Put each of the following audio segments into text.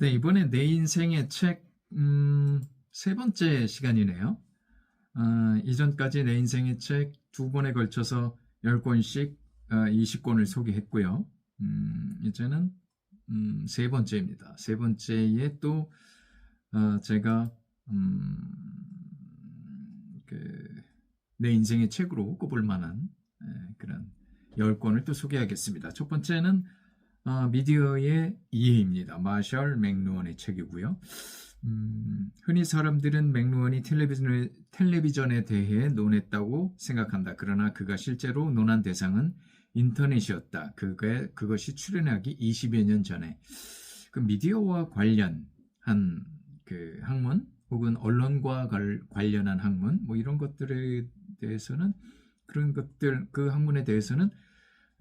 네, 이번에 내 인생의 책, 세 번째 시간이네요. 이전까지 내 인생의 책 두 번에 걸쳐서 10권씩 20권을 소개했고요. 이제는 세 번째입니다. 세 번째에 또 제가 내 인생의 책으로 꼽을 만한 그런 10권을 또 소개하겠습니다. 첫 번째는 미디어의 이해입니다. 마셜 맥루언의 책이고요. 흔히 사람들은 맥루언이 텔레비전에 대해 논했다고 생각한다. 그러나 그가 실제로 논한 대상은 인터넷이었다. 그것이 출현하기 20여 년 전에 그 미디어와 관련한 그 학문 혹은 언론과 관련한 학문 뭐 이런 것들에 대해서는 그 학문에 대해서는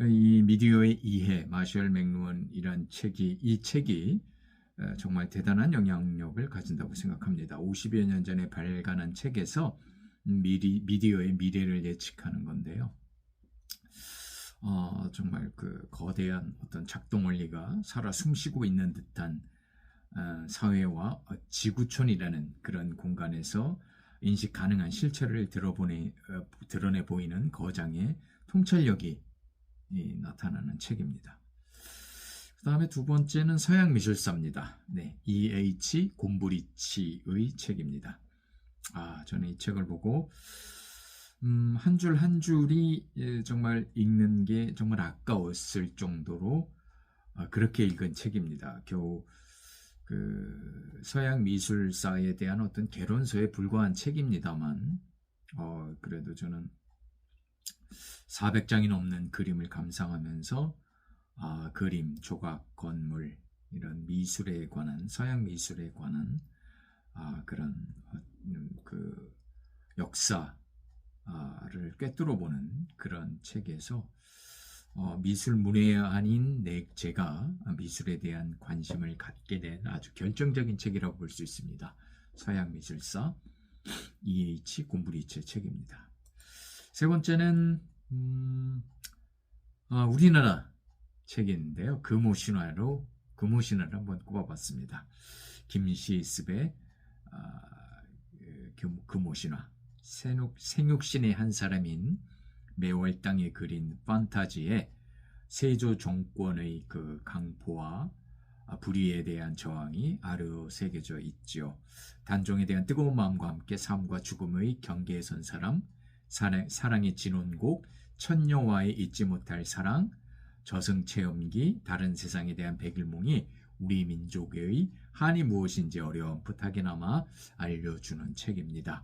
이 미디어의 이해, 마셜 맥루언이란 이 책이 정말 대단한 영향력을 가진다고 생각합니다. 50여 년 전에 발간한 책에서 미디어의 미래를 예측하는 건데요. 정말 그 거대한 어떤 작동 원리가 살아 숨쉬고 있는 듯한 사회와 지구촌이라는 그런 공간에서 인식 가능한 실체를 드러내 보이는 거장의 통찰력이 나타나는 책입니다. 그 다음에 두 번째는 서양미술사입니다. 네, E.H. 곰브리치의 책입니다. 저는 이 책을 보고 한 줄 한 줄이 정말 읽는 게 정말 아까웠을 정도로 그렇게 읽은 책입니다. 겨우 그 서양 미술사에 대한 어떤 개론서에 불과한 책입니다만 그래도 저는 400장이 넘는 그림을 감상하면서 그림, 조각, 건물 이런 미술에 관한 서양 미술에 관한 그런 그 역사를 꿰뚫어보는 그런 책에서 미술 문외가 아닌 제가 미술에 대한 관심을 갖게 된 아주 결정적인 책이라고 볼 수 있습니다. 서양 미술사 E.H. 곰브리치의 책입니다. 세 번째는 우리나라 책인데요. 금오신화를 한번 꼽아봤습니다. 김시습의 금오신화. 생육신의 한 사람인 매월당이 그린 판타지에 세조 정권의 그 강포와 불의에 대한 저항이 아르어 새겨져 있죠. 단종에 대한 뜨거운 마음과 함께 삶과 죽음의 경계에 선 사람, 사랑의 진원곡, 천녀와의 잊지 못할 사랑, 저승체험기, 다른 세상에 대한 백일몽이 우리 민족의 한이 무엇인지 어렴풋하게나마 알려주는 책입니다.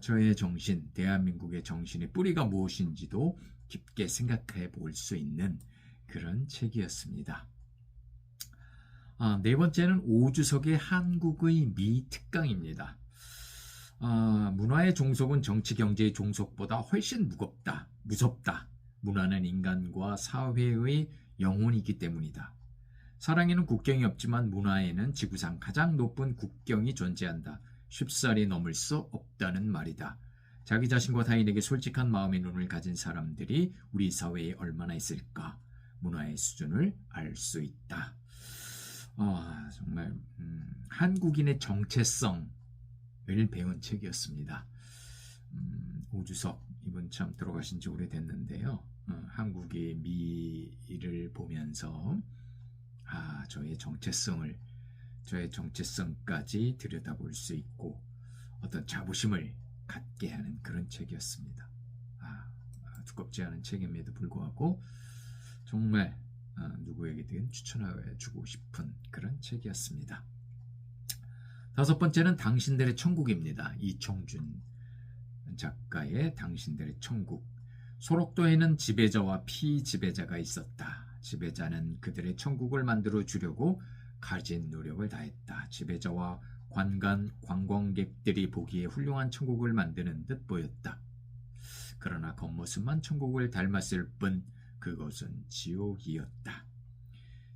저의 정신, 대한민국의 정신의 뿌리가 무엇인지도 깊게 생각해 볼 수 있는 그런 책이었습니다. 네 번째는 오주석의 한국의 미 특강입니다. 문화의 종속은 정치 경제의 종속보다 훨씬 무섭다. 문화는 인간과 사회의 영혼이기 때문이다. 사랑에는 국경이 없지만 문화에는 지구상 가장 높은 국경이 존재한다. 쉽사리 넘을 수 없다는 말이다. 자기 자신과 타인에게 솔직한 마음의 눈을 가진 사람들이 우리 사회에 얼마나 있을까? 문화의 수준을 알 수 있다. 정말 한국인의 정체성을 배운 책이었습니다. 오주석 이분 참 돌아가신 지 오래됐는데요. 한국의 미를 보면서 저의 정체성까지 들여다볼 수 있고 어떤 자부심을 갖게 하는 그런 책이었습니다. 두껍지 않은 책임에도 불구하고 정말 누구에게든 추천해주고 싶은 그런 책이었습니다. 다섯 번째는 당신들의 천국입니다. 이청준 작가의 당신들의 천국. 소록도에는 지배자와 피지배자가 있었다. 지배자는 그들의 천국을 만들어 주려고 가진 노력을 다했다. 지배자와 관광객들이 보기에 훌륭한 천국을 만드는 듯 보였다. 그러나 겉모습만 천국을 닮았을 뿐 그것은 지옥이었다.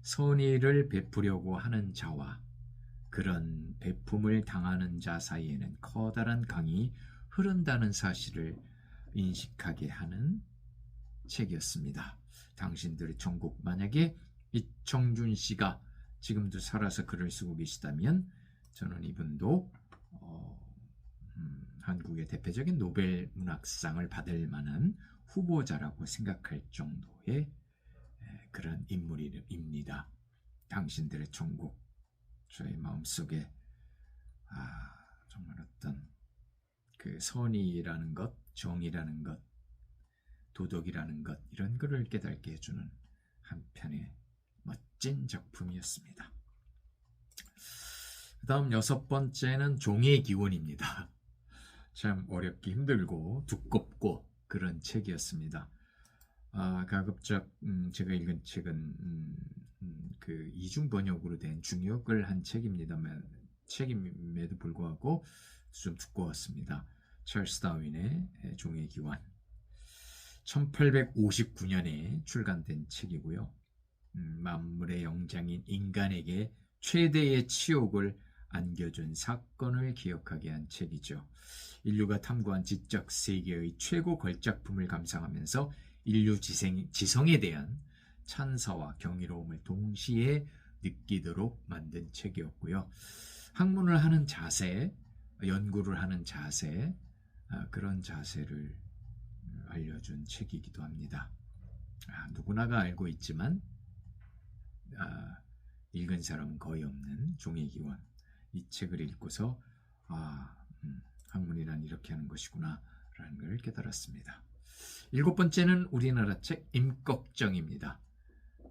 선의를 베푸려고 하는 자와 그런 베품을 당하는 자 사이에는 커다란 강이 흐른다는 사실을 인식하게 하는 책이었습니다. 당신들의 천국. 만약에 이청준 씨가 지금도 살아서 글을 쓰고 계시다면 저는 이분도 한국의 대표적인 노벨 문학상을 받을 만한 후보자라고 생각할 정도의 그런 인물입니다. 당신들의 천국, 저의 마음속에 정말 어떤 그 선의라는 것, 정의라는 것, 도덕이라는 것, 이런 것을 깨닫게 해주는 한편의 멋진 작품이었습니다. 그 다음 6번째는 종의 기원입니다. 참 어렵기 힘들고 두껍고 그런 책이었습니다. 가급적 제가 읽은 책은 그 이중 번역으로 된 중역을 한 책임에도 불구하고 좀 두꺼웠습니다. 찰스 다윈의 종의 기원, 1859년에 출간된 책이고요. 만물의 영장인 인간에게 최대의 치욕을 안겨준 사건을 기억하게 한 책이죠. 인류가 탐구한 지적 세계의 최고 걸작품을 감상하면서 인류 지성에 대한 찬사와 경이로움을 동시에 느끼도록 만든 책이었고요. 학문을 하는 자세, 연구를 하는 자세, 그런 자세를 알려준 책이기도 합니다. 누구나가 알고 있지만 읽은 사람은 거의 없는 종의 기원. 이 책을 읽고서 학문이란 이렇게 하는 것이구나 라는 걸 깨달았습니다. 7번째는 우리나라 책 임꺽정입니다.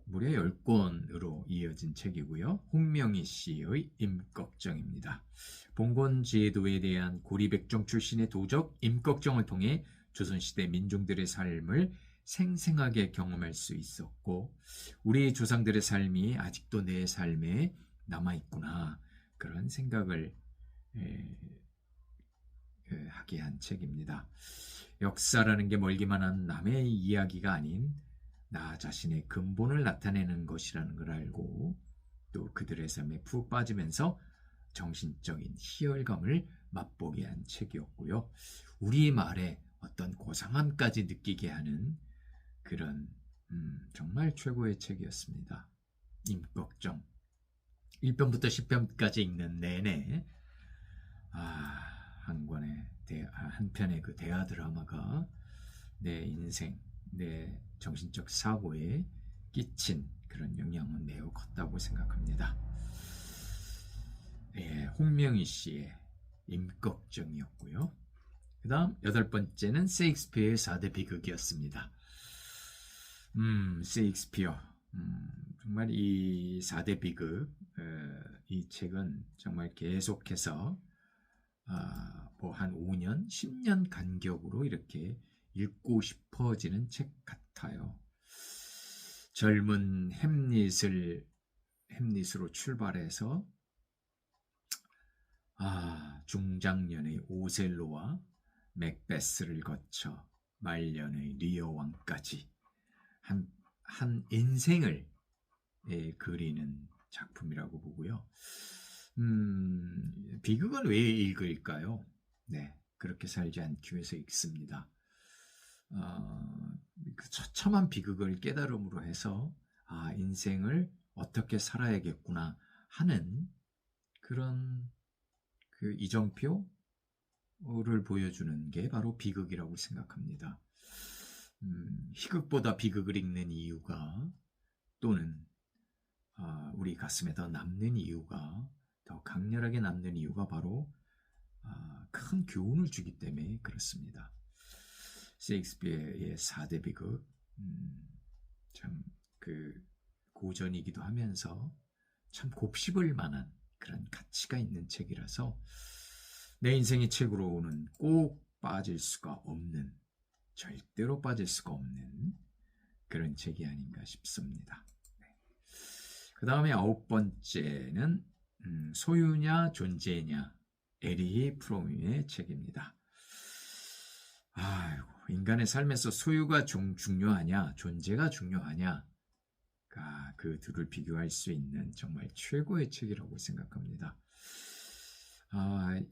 무려 10권으로 이어진 책이고요. 홍명희 씨의 임꺽정입니다. 봉건제도에 대한 고리백정 출신의 도적 임꺽정을 통해 조선시대 민중들의 삶을 생생하게 경험할 수 있었고, 우리 조상들의 삶이 아직도 내 삶에 남아있구나, 그런 생각을 하게 한 책입니다. 역사라는 게 멀기만 한 남의 이야기가 아닌 나 자신의 근본을 나타내는 것이라는 걸 알고, 또 그들의 삶에 푹 빠지면서 정신적인 희열감을 맛보게 한 책이었고요. 우리 말에 어떤 고상함까지 느끼게 하는 그런 정말 최고의 책이었습니다. 임꺽정. 1편부터 10편까지 읽는 내내 한 편의 그 대하 드라마가 내 인생, 내 정신적 사고에 끼친 그런 영향은 매우 컸다고 생각합니다. 홍명희 씨의 임꺽정이었고요. 그 다음 8번째는 세익스피어의 4대 비극이었습니다. 세익스피어, 정말 이 4대 비극, 이 책은 정말 계속해서 한 5년, 10년 간격으로 이렇게 읽고 싶어지는 책 같아요. 젊은 햄릿으로 출발해서 중장년의 오셀로와 맥베스를 거쳐 말년의 리어 왕까지 한 인생을 그리는 작품이라고 보고요. 비극은 왜 읽을까요? 그렇게 살지 않기 위해서 읽습니다. 그 처참한 비극을 깨달음으로 해서 인생을 어떻게 살아야겠구나 하는 그런 그 이정표를 보여주는 게 바로 비극이라고 생각합니다. 희극보다 비극을 읽는 이유가, 또는 우리 가슴에 더 남는 이유가, 더 강렬하게 남는 이유가 바로 큰 교훈을 주기 때문에 그렇습니다. 셰익스피어의 4대 비극, 참 그 고전이기도 하면서 참 곱씹을 만한 그런 가치가 있는 책이라서 내 인생의 책으로는 꼭 빠질 수가 없는, 절대로 빠질 수가 없는 그런 책이 아닌가 싶습니다. 그 다음에 9번째는 소유냐 존재냐, 에리히 프롬의 책입니다. 인간의 삶에서 소유가 중요하냐, 존재가 중요하냐, 그 둘을 비교할 수 있는 정말 최고의 책이라고 생각합니다.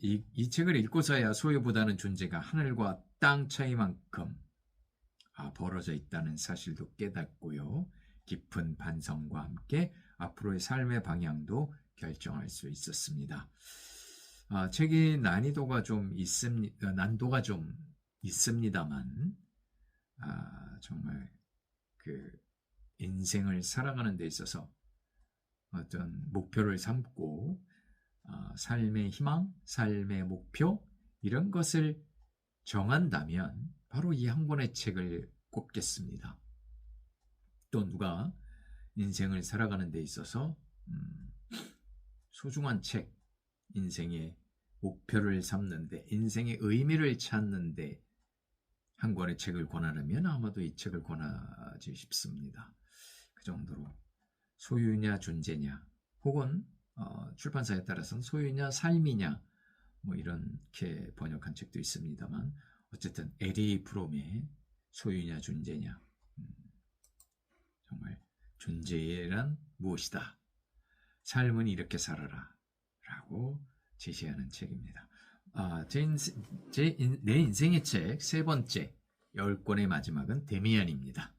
이 책을 읽고서야 소유보다는 존재가 하늘과 땅 차이만큼 벌어져 있다는 사실도 깨닫고요. 깊은 반성과 함께 앞으로의 삶의 방향도 결정할 수 있었습니다. 책이 난도가 좀 있습니다만, 정말 그 인생을 살아가는 데 있어서 어떤 목표를 삼고 삶의 희망, 삶의 목표 이런 것을 정한다면 바로 이 한 권의 책을 꼽겠습니다. 또 누가 인생을 살아가는 데 있어서 소중한 책, 인생의 목표를 삼는데, 인생의 의미를 찾는데 한 권의 책을 권하려면 아마도 이 책을 권하지 싶습니다. 그 정도로 소유냐 존재냐, 혹은 출판사에 따라서는 소유냐 삶이냐 뭐 이렇게 번역한 책도 있습니다만, 어쨌든 에리 프롬의 소유냐 존재냐, 정말 존재란 무엇이다, 삶은 이렇게 살아라 라고 제시하는 책입니다. 내 인생의 책 세 번째 10권의 마지막은 데미안입니다.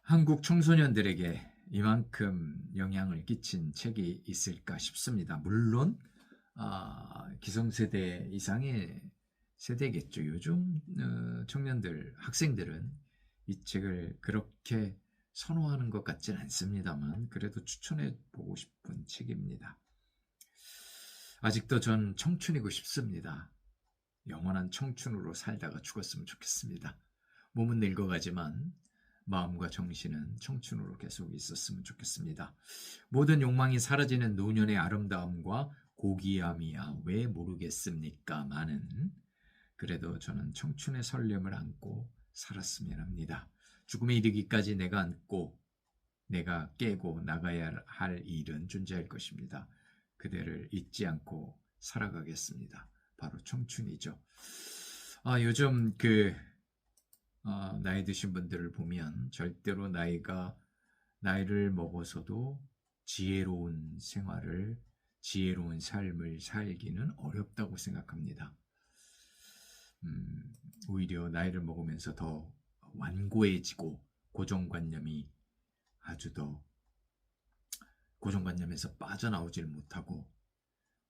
한국 청소년들에게 이만큼 영향을 끼친 책이 있을까 싶습니다. 물론 기성세대 이상의 세대겠죠. 요즘 청년들, 학생들은 이 책을 그렇게 선호하는 것 같지는 않습니다만, 그래도 추천해 보고 싶은 책입니다. 아직도 전 청춘이고 싶습니다. 영원한 청춘으로 살다가 죽었으면 좋겠습니다. 몸은 늙어가지만 마음과 정신은 청춘으로 계속 있었으면 좋겠습니다. 모든 욕망이 사라지는 노년의 아름다움과 고귀함이야 왜 모르겠습니까마는, 그래도 저는 청춘의 설렘을 안고 살았으면 합니다. 죽음에 이르기까지 내가 안고 내가 깨고 나가야 할 일은 존재할 것입니다. 그대를 잊지 않고 살아가겠습니다. 바로 청춘이죠. 요즘 나이 드신 분들을 보면 절대로 나이를 먹어서도 지혜로운 생활을, 지혜로운 삶을 살기는 어렵다고 생각합니다. 오히려 나이를 먹으면서 더 완고해지고 고정관념에서 빠져나오질 못하고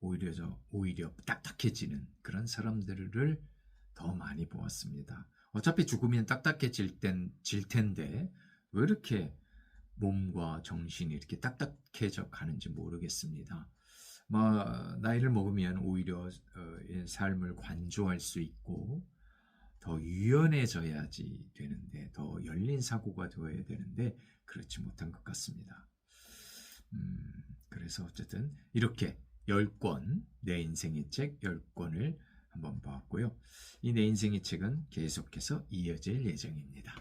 오히려 딱딱해지는 그런 사람들을 더 많이 보았습니다. 어차피 죽으면 딱딱해질 텐데 왜 이렇게 몸과 정신이 이렇게 딱딱해져 가는지 모르겠습니다. 나이를 먹으면 오히려 삶을 관조할 수 있고 더 유연해져야지 되는데, 더 열린 사고가 되어야 되는데 그렇지 못한 것 같습니다. 그래서 어쨌든 이렇게 10권, 내 인생의 책 10권을 한번 보았고요. 이 내 인생의 책은 계속해서 이어질 예정입니다.